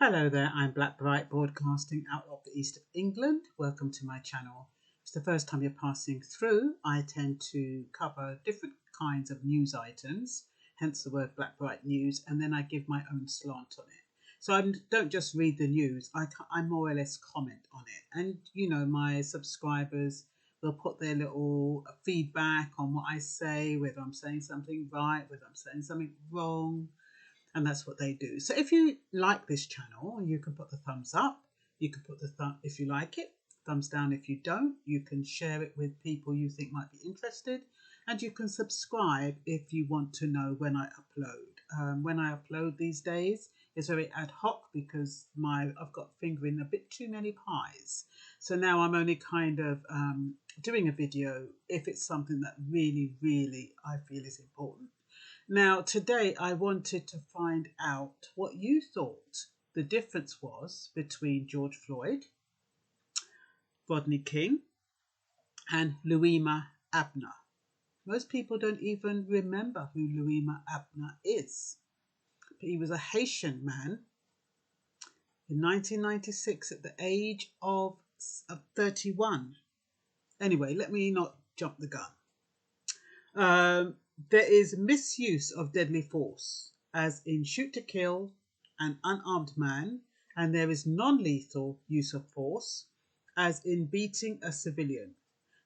Hello there, I'm Black Bright broadcasting out of the east of England. Welcome to my channel. If it's the first time you're passing through, I tend to cover different kinds of news items, hence the word Black Bright News, and then I give my own slant on it. So I don't just read the news, I more or less comment on it. And you know, my subscribers will put their little feedback on what I say, whether I'm saying something right, whether I'm saying something wrong. And that's what they do. So if you like this channel, you can put the thumbs up. You can put the thumb if you like it, thumbs down if you don't. You can share it with people you think might be interested, and you can subscribe if you want to know when I upload. When I upload these days, it's very ad hoc because I've got fingering a bit too many pies. So now I'm only kind of doing a video if it's something that really, really I feel is important. Now, today I wanted to find out what you thought the difference was between George Floyd, Rodney King, and Luima Abner. Most people don't even remember who Luima Abner is. But he was a Haitian man in 1996 at the age of 31. Anyway, let me not jump the gun. There is misuse of deadly force, as in shoot to kill an unarmed man, and there is non-lethal use of force, as in beating a civilian.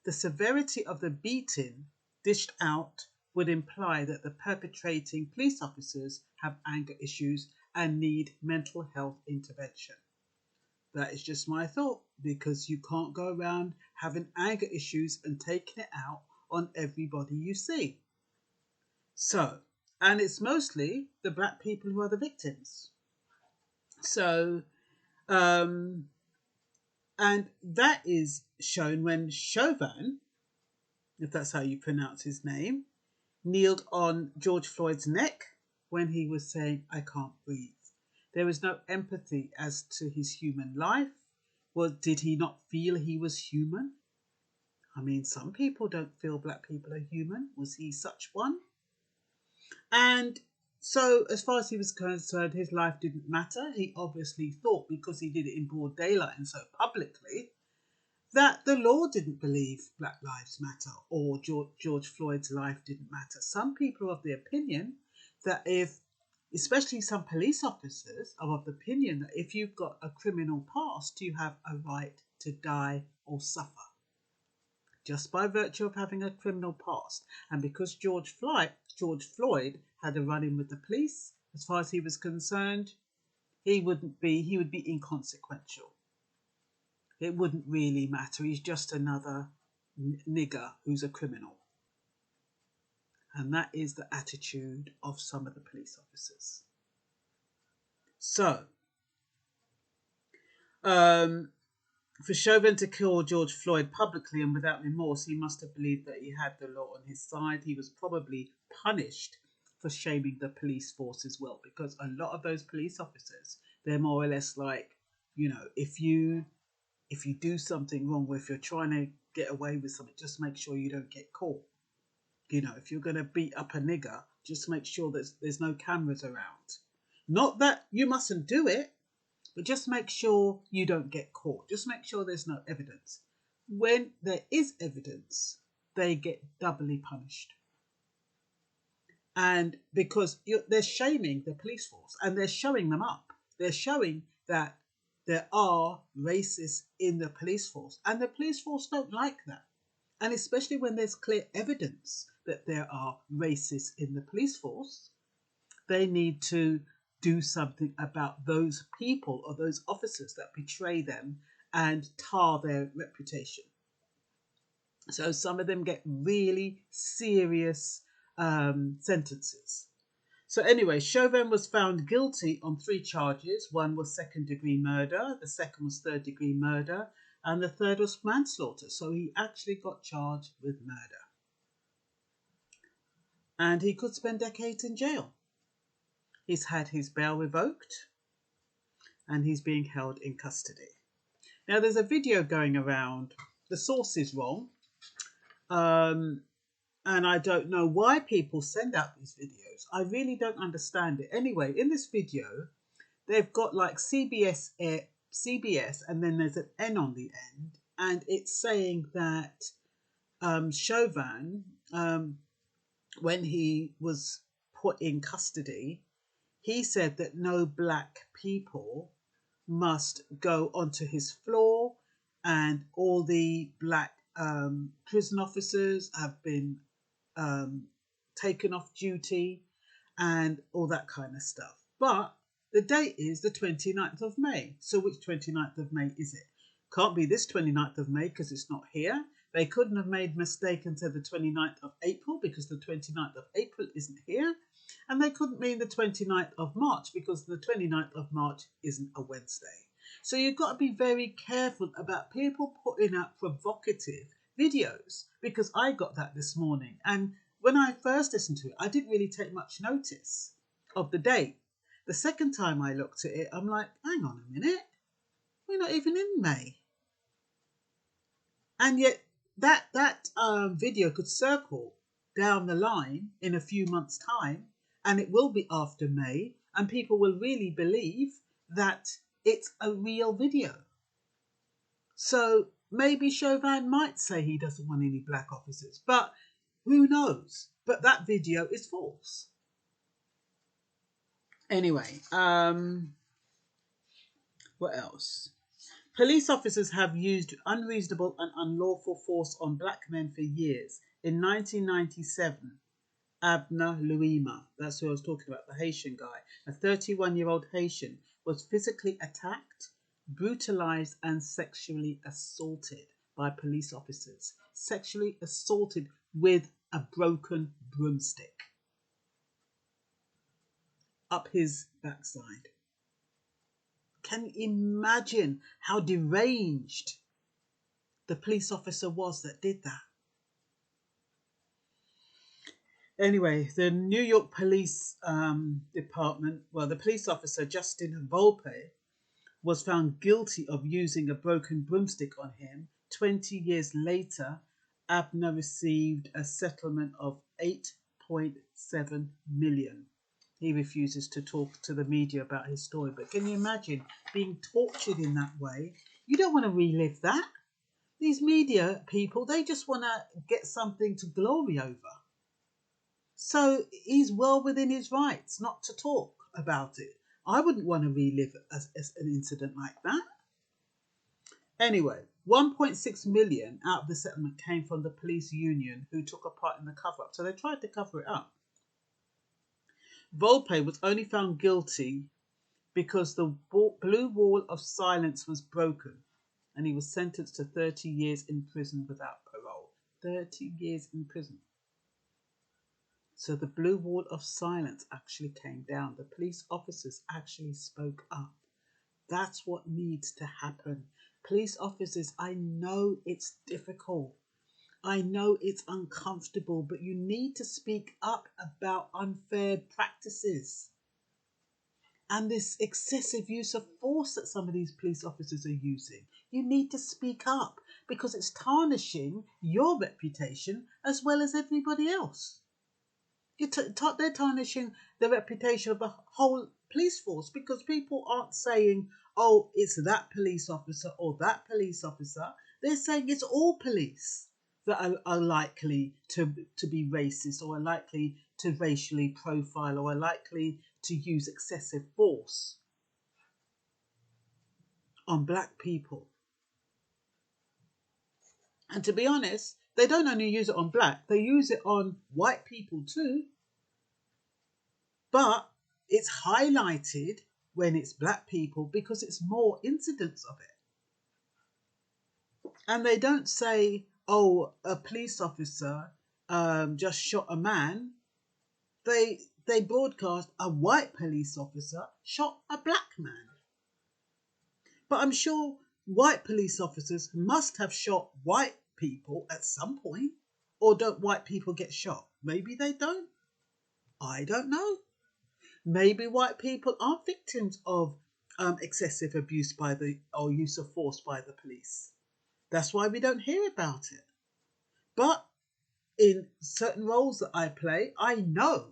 The severity of the beating dished out would imply that the perpetrating police officers have anger issues and need mental health intervention. That is just my thought, because you can't go around having anger issues and taking it out on everybody you see. So, and it's mostly the black people who are the victims. So, and that is shown when Chauvin, if that's how you pronounce his name, kneeled on George Floyd's neck when he was saying, "I can't breathe." There was no empathy as to his human life. Well, did he not feel he was human? I mean, some people don't feel black people are human. Was he such one? And so, as far as he was concerned, his life didn't matter. He obviously thought, because he did it in broad daylight and so publicly, that the law didn't believe Black Lives Matter or George Floyd's life didn't matter. Some people are of the opinion that especially some police officers are of the opinion that if you've got a criminal past, you have a right to die or suffer, just by virtue of having a criminal past. And because George Floyd had a run-in with the police, as far as he was concerned, he would be inconsequential. It wouldn't really matter. He's just another nigger who's a criminal. And that is the attitude of some of the police officers. So, for Chauvin to kill George Floyd publicly and without remorse, he must have believed that he had the law on his side. He was probably punished for shaming the police force as well, because a lot of those police officers, they're more or less like, you know, if you do something wrong, or if you're trying to get away with something, just make sure you don't get caught. You know, if you're going to beat up a nigger, just make sure that there's no cameras around. Not that you mustn't do it, but just make sure you don't get caught. Just make sure there's no evidence. When there is evidence, they get doubly punished. And because they're shaming the police force and they're showing them up. They're showing that there are racists in the police force. And the police force don't like that. And especially when there's clear evidence that there are racists in the police force, they need to do something about those people or those officers that betray them and tar their reputation. So some of them get really serious sentences. So anyway, Chauvin was found guilty on 3 charges. One was second-degree murder, the second was third-degree murder, and the third was manslaughter. So he actually got charged with murder. And he could spend decades in jail. He's had his bail revoked and he's being held in custody. Now, there's a video going around. The source is wrong. And I don't know why people send out these videos. I really don't understand it. Anyway, in this video, they've got like CBS, and then there's an N on the end, and it's saying that Chauvin, when he was put in custody, he said that no black people must go onto his floor, and all the black prison officers have been taken off duty and all that kind of stuff. But the date is the 29th of May. So which 29th of May is it? Can't be this 29th of May because it's not here. They couldn't have made a mistake and said the 29th of April because the 29th of April isn't here. And they couldn't mean the 29th of March because the 29th of March isn't a Wednesday. So you've got to be very careful about people putting out provocative videos, because I got that this morning. And when I first listened to it, I didn't really take much notice of the date. The second time I looked at it, I'm like, hang on a minute. We're not even in May. And yet that video could circle down the line in a few months' time, and it will be after May, and people will really believe that it's a real video. So maybe Chauvin might say he doesn't want any black officers, but who knows? But that video is false. Anyway, what else? Police officers have used unreasonable and unlawful force on black men for years. In 1997, Abner Luima, that's who I was talking about, the Haitian guy, a 31-year-old Haitian, was physically attacked, brutalized, and sexually assaulted by police officers. Sexually assaulted with a broken broomstick up his backside. Can you imagine how deranged the police officer was that did that? Anyway, the New York Police Department, well, the police officer, Justin Volpe, was found guilty of using a broken broomstick on him. 20 years later, Abner received a settlement of $8.7 million. He refuses to talk to the media about his story. But can you imagine being tortured in that way? You don't want to relive that. These media people, they just want to get something to glory over. So he's well within his rights not to talk about it. I wouldn't want to relive as an incident like that. Anyway, 1.6 million out of the settlement came from the police union who took a part in the cover-up. So they tried to cover it up. Volpe was only found guilty because the blue wall of silence was broken, and he was sentenced to 30 years in prison without parole. 30 years in prison. So the blue wall of silence actually came down. The police officers actually spoke up. That's what needs to happen. Police officers, I know it's difficult. I know it's uncomfortable, but you need to speak up about unfair practices and this excessive use of force that some of these police officers are using. You need to speak up because it's tarnishing your reputation as well as everybody else. They're tarnishing the reputation of the whole police force because people aren't saying, oh, it's that police officer or that police officer. They're saying it's all police that are likely to be racist or are likely to racially profile or are likely to use excessive force on black people. And to be honest, they don't only use it on black, they use it on white people too. But it's highlighted when it's black people because it's more incidents of it. And they don't say, oh, a police officer just shot a man. They broadcast a white police officer shot a black man. But I'm sure white police officers must have shot white people at some point. Or don't white people get shot? Maybe they don't. I don't know. Maybe white people are victims of excessive abuse or use of force by the police. That's why we don't hear about it. But in certain roles that I play, I know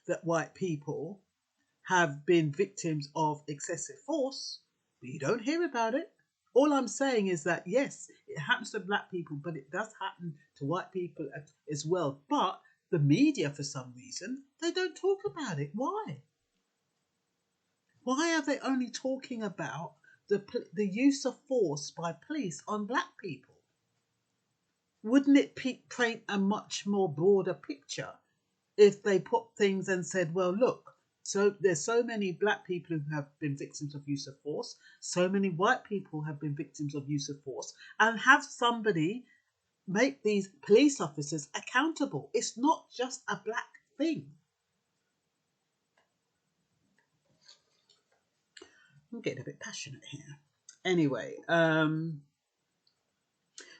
that white people have been victims of excessive force, but you don't hear about it. All I'm saying is that, yes, it happens to black people, but it does happen to white people as well. But the media, for some reason, they don't talk about it. Why? Why are they only talking about the use of force by police on black people? Wouldn't it paint a much more broader picture if they put things and said, well, look, so there's so many black people who have been victims of use of force, so many white people have been victims of use of force, and have somebody make these police officers accountable. It's not just a black thing. I'm getting a bit passionate here. Anyway,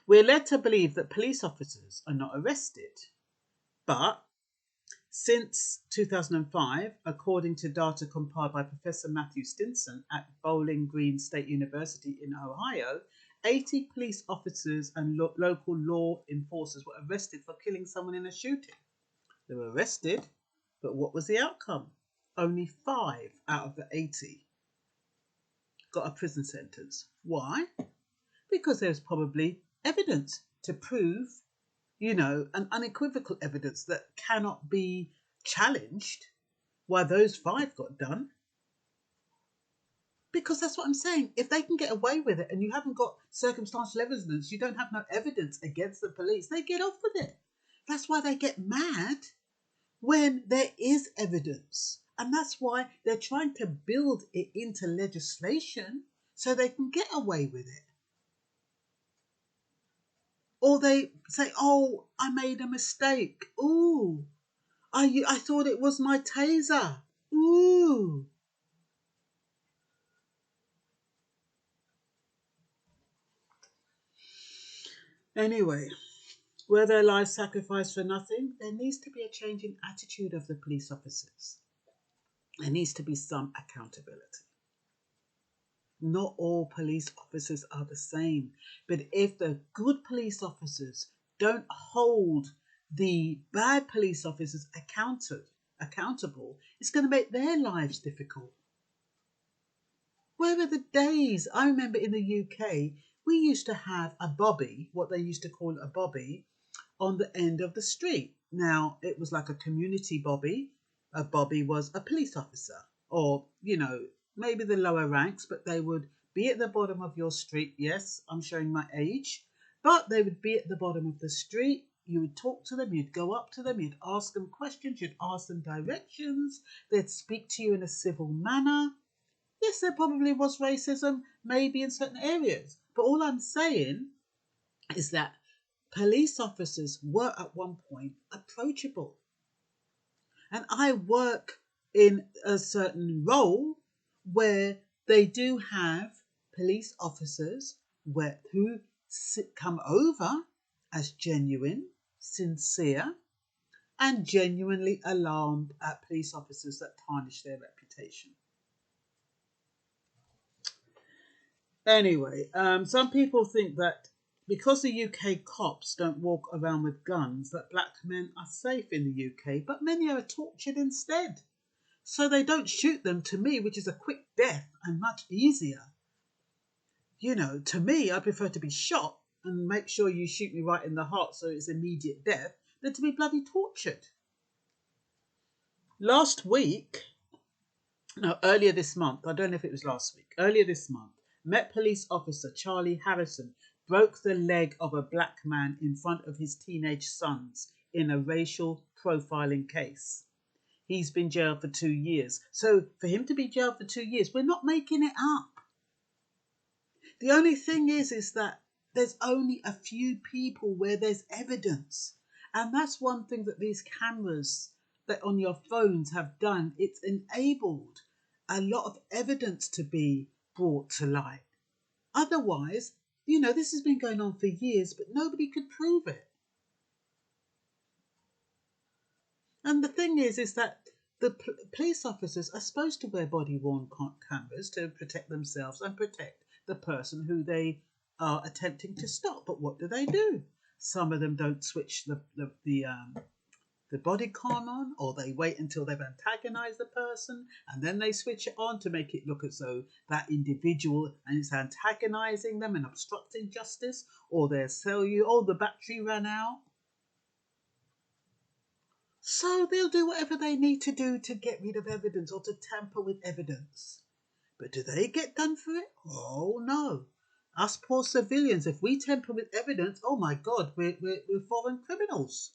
we're led to believe that police officers are not arrested, but since 2005, according to data compiled by Professor Matthew Stinson at Bowling Green State University in Ohio, 80 police officers and local law enforcers were arrested for killing someone in a shooting. They were arrested, but what was the outcome? Only 5 out of the 80 got a prison sentence. Why? Because there's probably evidence to prove, an unequivocal evidence that cannot be challenged why those 5 got done. Because that's what I'm saying. If they can get away with it and you haven't got circumstantial evidence, you don't have no evidence against the police, they get off with it. That's why they get mad when there is evidence. And that's why they're trying to build it into legislation so they can get away with it. Or they say, oh, I made a mistake. Ooh, I thought it was my taser. Ooh. Anyway, were their lives sacrificed for nothing? There needs to be a change in attitude of the police officers. There needs to be some accountability. Not all police officers are the same, but if the good police officers don't hold the bad police officers accountable, it's going to make their lives difficult. Where were the days? I remember in the UK, we used to have a bobby, what they used to call a bobby, on the end of the street. Now, it was like a community bobby. A bobby was a police officer, or, maybe the lower ranks, but they would be at the bottom of your street. Yes, I'm showing my age, but they would be at the bottom of the street. You would talk to them, you'd go up to them, you'd ask them questions, you'd ask them directions, they'd speak to you in a civil manner. Yes, there probably was racism, maybe in certain areas, but all I'm saying is that police officers were at one point approachable. And I work in a certain role where they do have police officers who come over as genuine, sincere, and genuinely alarmed at police officers that tarnish their reputation. Anyway, some people think that because the UK cops don't walk around with guns, that black men are safe in the UK, but many are tortured instead. So they don't shoot them, to me, which is a quick death and much easier. To me, I prefer to be shot and make sure you shoot me right in the heart so it's immediate death than to be bloody tortured. Earlier this month, I don't know if it was last week, earlier this month, Met Police officer Charlie Harrison broke the leg of a black man in front of his teenage sons in a racial profiling case. He's been jailed for 2 years. So for him to be jailed for 2 years, we're not making it up. The only thing is that there's only a few people where there's evidence. And that's one thing that these cameras that on your phones have done. It's enabled a lot of evidence to be brought to light. Otherwise, this has been going on for years, but nobody could prove it. And the thing is that the police officers are supposed to wear body-worn cameras to protect themselves and protect the person who they are attempting to stop. But what do? Some of them don't switch the the body cam on, or they wait until they've antagonized the person and then they switch it on to make it look as though that individual and it's antagonizing them and obstructing justice, or they'll tell you, oh, the battery ran out. So they'll do whatever they need to do to get rid of evidence or to tamper with evidence. But do they get done for it? Oh no. Us poor civilians, if we tamper with evidence, oh my God, we're foreign criminals.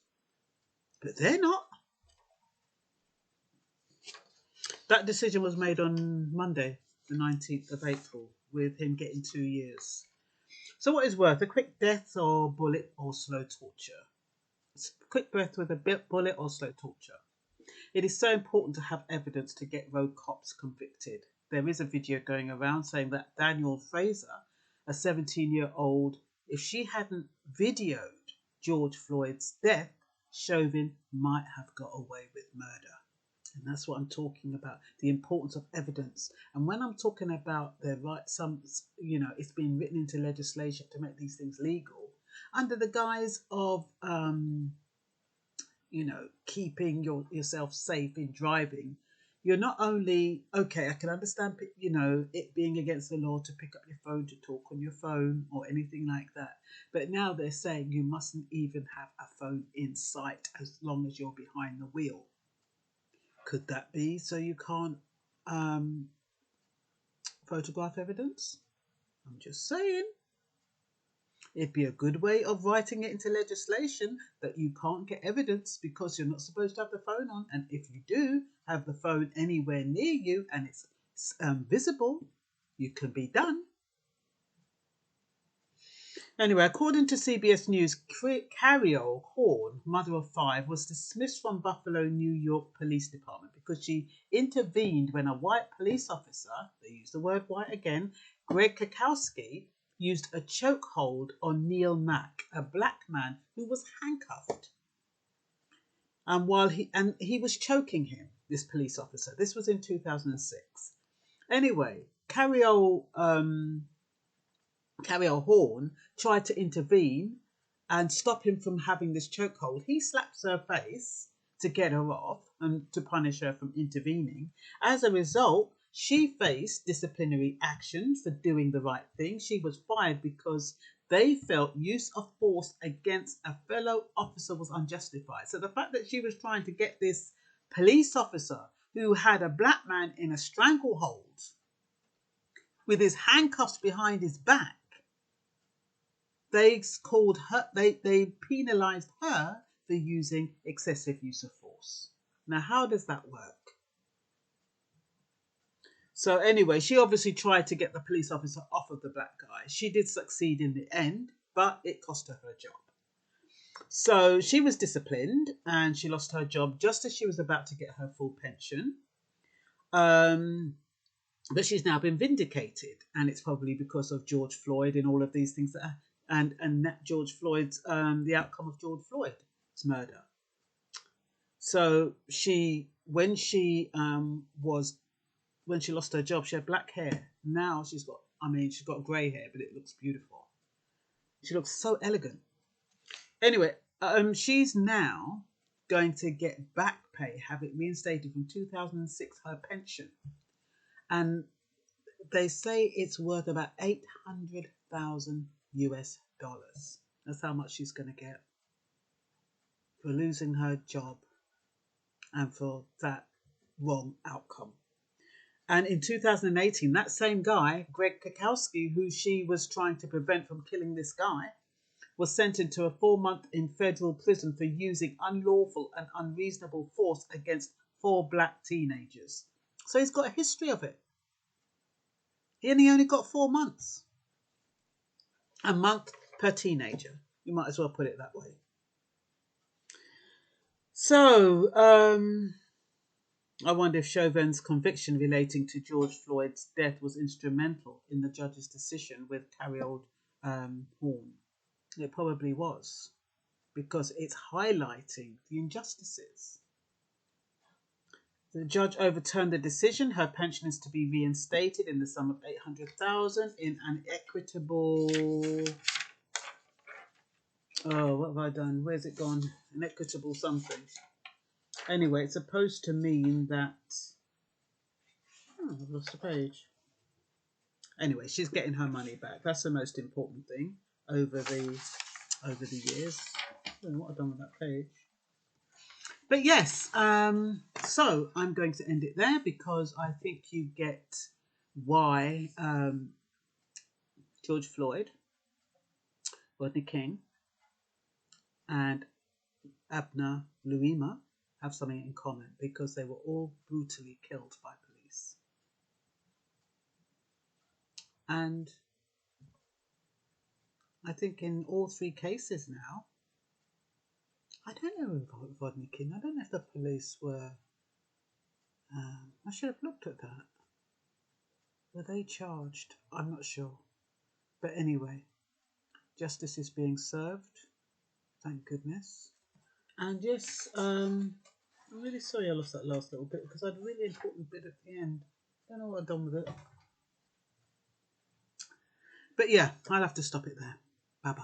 But they're not. That decision was made on Monday, the 19th of April, with him getting 2 years. So what is worse, a quick death or bullet or slow torture? It's a quick death with a bullet or slow torture. It is so important to have evidence to get rogue cops convicted. There is a video going around saying that Daniel Fraser, a 17-year-old, if she hadn't videoed George Floyd's death, Chauvin might have got away with murder. And that's what I'm talking about, the importance of evidence. And when I'm talking about the right, it's been written into legislation to make these things legal under the guise of, keeping yourself safe in driving. You're not only, okay, I can understand, it being against the law to pick up your phone to talk on your phone or anything like that. But now they're saying you mustn't even have a phone in sight as long as you're behind the wheel. Could that be so you can't photograph evidence? I'm just saying. It'd be a good way of writing it into legislation that you can't get evidence because you're not supposed to have the phone on. And if you do have the phone anywhere near you and it's visible, you can be done. Anyway, according to CBS News, Cario Horn, mother of 5, was dismissed from Buffalo, New York Police Department because she intervened when a white police officer, they use the word white again, Greg Kakowski, used a chokehold on Neil Mack, a black man who was handcuffed. And while he was choking him, this police officer. This was in 2006. Anyway, Cario Horn tried to intervene and stop him from having this chokehold. He slaps her face to get her off and to punish her from intervening. As a result, she faced disciplinary action for doing the right thing. She was fired because they felt use of force against a fellow officer was unjustified. So the fact that she was trying to get this police officer who had a black man in a stranglehold with his handcuffs behind his back, they penalised her for using excessive use of force. Now, how does that work? So anyway, she obviously tried to get the police officer off of the black guy. She did succeed in the end, but it cost her job. So she was disciplined and she lost her job just as she was about to get her full pension. But she's now been vindicated, and it's probably because of George Floyd and all of these things and that George Floyd's the outcome of George Floyd's murder. So when she lost her job, she had black hair. Now she's got grey hair, but it looks beautiful. She looks so elegant. Anyway, she's now going to get back pay, have it reinstated from 2006, her pension. And they say it's worth about $800,000 US. That's how much she's going to get for losing her job and for that wrong outcome. And in 2018, that same guy, Greg Kakowski, who she was trying to prevent from killing this guy, was sentenced to a 4-month in federal prison for using unlawful and unreasonable force against 4 black teenagers. So he's got a history of it. He only got 4 months. A month per teenager. You might as well put it that way. So, I wonder if Chauvin's conviction relating to George Floyd's death was instrumental in the judge's decision with Cario Horn. It probably was, because it's highlighting the injustices. The judge overturned the decision. Her pension is to be reinstated in the sum of $800,000 in an equitable... Oh, what have I done? Where's it gone? An equitable something. Anyway, it's supposed to mean that... Oh, I've lost a page. Anyway, she's getting her money back. That's the most important thing over the years. I don't know what I've done with that page. But yes, so I'm going to end it there because I think you get why George Floyd, Rodney King, and Abner Luima have something in common, because they were all brutally killed by police. And I think in all three cases now, I don't know about Rodney King. I don't know if the police were... I should have looked at that. Were they charged? I'm not sure. But anyway, justice is being served. Thank goodness. And yes, I'm really sorry I lost that last little bit, because I had a really important bit at the end. Don't know what I've done with it. But yeah, I'll have to stop it there. Bye-bye.